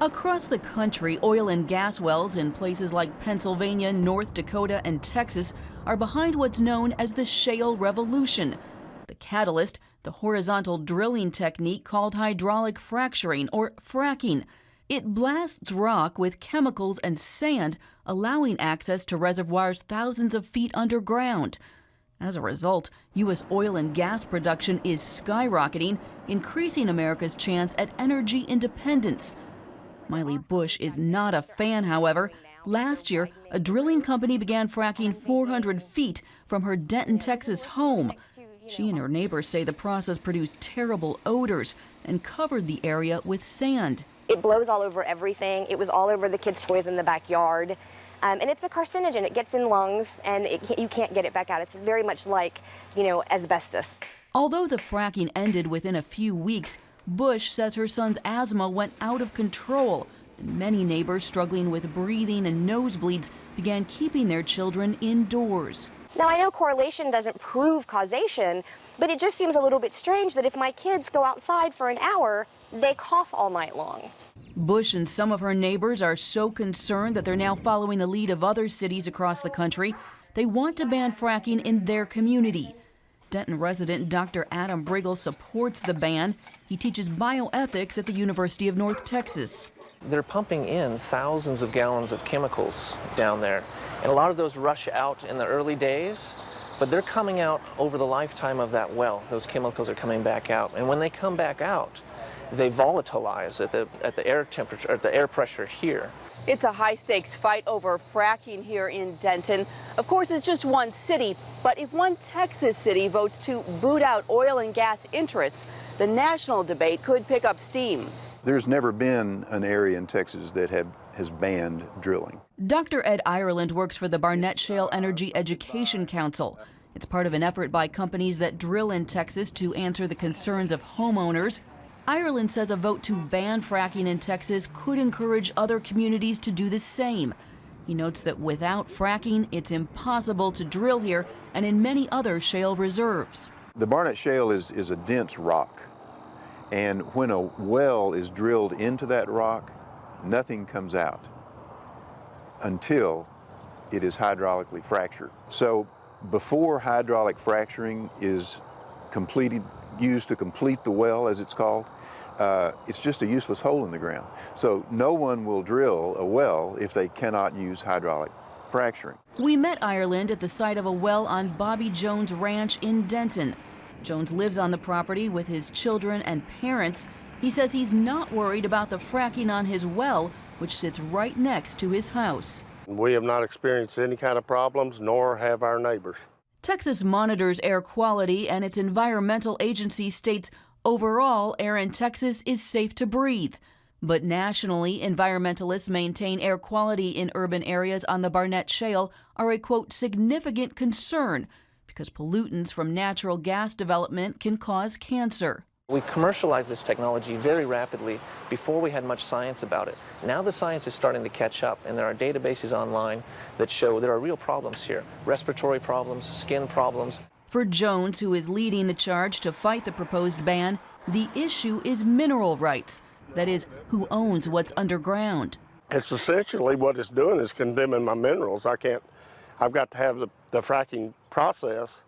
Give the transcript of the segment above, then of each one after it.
Across the country, oil and gas wells in places like Pennsylvania, North Dakota, and Texas are behind what's known as the shale revolution. The catalyst, the horizontal drilling technique called hydraulic fracturing or fracking. It blasts rock with chemicals and sand, allowing access to reservoirs thousands of feet underground. As a result, U.S. oil and gas production is skyrocketing, increasing America's chance at energy independence. Miley Bush is not a fan, however. Last year, a drilling company began fracking 400 feet from her Denton, Texas home. She and her neighbors say the process produced terrible odors and covered the area with sand. It blows all over everything. It was all over the kids' toys in the backyard. And it's a carcinogen. It gets in lungs, and you can't get it back out. It's very much like, asbestos. Although the fracking ended within a few weeks, Bush says her son's asthma went out of control, and many neighbors struggling with breathing and nosebleeds began keeping their children indoors. Now, I know correlation doesn't prove causation, but it just seems a little bit strange that if my kids go outside for an hour, they cough all night long. Bush and some of her neighbors are so concerned that they're now following the lead of other cities across the country. They want to ban fracking in their community. Denton resident Dr. Adam Briggle supports the ban. He teaches bioethics at the University of North Texas. They're pumping in thousands of gallons of chemicals down there, and a lot of those rush out in the early days, but they're coming out over the lifetime of that well. Those chemicals are coming back out, and when they come back out, they volatilize at the air temperature, at the air pressure here. It's a high-stakes fight over fracking here in Denton. Of course, it's just one city, but if one Texas city votes to boot out oil and gas interests, the national debate could pick up steam. There's never been an area in Texas that has banned drilling. Dr. Ed Ireland works for the Barnett Shale Energy Education Council. It's part of an effort by companies that drill in Texas to answer the concerns of homeowners. Ireland says a vote to ban fracking in Texas could encourage other communities to do the same. He notes that without fracking, it's impossible to drill here and in many other shale reserves. The Barnett Shale is a dense rock, and when a well is drilled into that rock, nothing comes out until it is hydraulically fractured. So before hydraulic fracturing is used to complete the well, as it's called, it's just a useless hole in the ground. So no one will drill a well if they cannot use hydraulic fracturing. We met Ireland at the site of a well on Bobby Jones Ranch in Denton. Jones lives on the property with his children and parents. He says he's not worried about the fracking on his well, which sits right next to his house. We have not experienced any kind of problems, nor have our neighbors. Texas monitors air quality, and its environmental agency states overall air in Texas is safe to breathe. But nationally, environmentalists maintain air quality in urban areas on the Barnett Shale are a, quote, significant concern because pollutants from natural gas development can cause cancer. We commercialized this technology very rapidly before we had much science about it. Now the science is starting to catch up, and there are databases online that show there are real problems here. Respiratory problems, skin problems. For Jones, who is leading the charge to fight the proposed ban, the issue is mineral rights. That is, who owns what's underground. It's essentially what it's doing is condemning my minerals. I've got to have the fracking process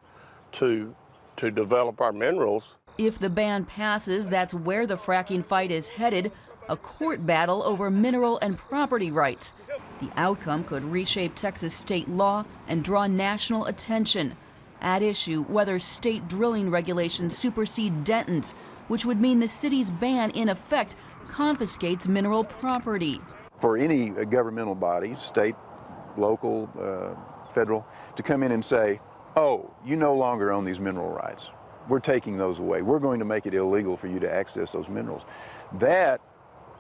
to develop our minerals. If the ban passes, that's where the fracking fight is headed, a court battle over mineral and property rights. The outcome could reshape Texas state law and draw national attention. At issue, whether state drilling regulations supersede Denton's, which would mean the city's ban, in effect, confiscates mineral property. For any governmental body, state, local, federal, to come in and say, oh, you no longer own these mineral rights. We're taking those away. We're going to make it illegal for you to access those minerals. That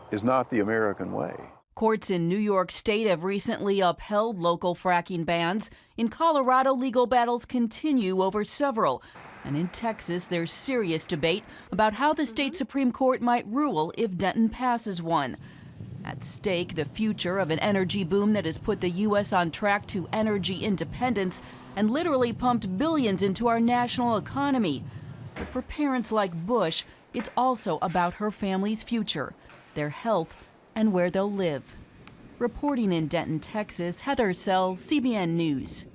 is not the American way. Courts in New York State have recently upheld local fracking bans. In Colorado, legal battles continue over several. And in Texas, there's serious debate about how the state Supreme Court might rule if Denton passes one. At stake, the future of an energy boom that has put the U.S. on track to energy independence and literally pumped billions into our national economy. But for parents like Bush, it's also about her family's future, their health, and where they'll live. Reporting in Denton, Texas, Heather Sells, CBN News.